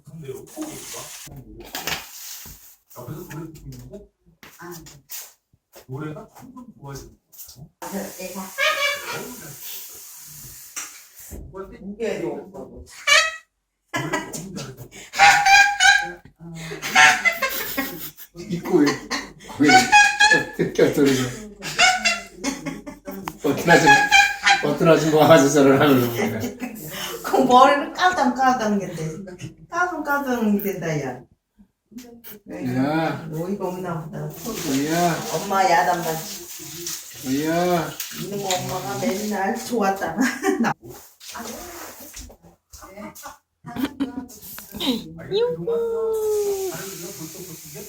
근데요, 옆에서 노래 듣고 있는데 아, 노래가 점점 좋아지는 거예요. 애가 무게도 없고. 노래 너무 잘했다고. 입고 왜 껴들이고 어떤 아줌마가 와서 저를 하는 겁니다. 그 머리를 까당까당했대. 까당까당 된다 야. 야, 어이가 없나 보다. 뭐야, 엄마 야단 맞지. 뭐야. 이놈 엄마가 맨날 좋았잖아. 아니, 그동안 다른 분이랑 벌써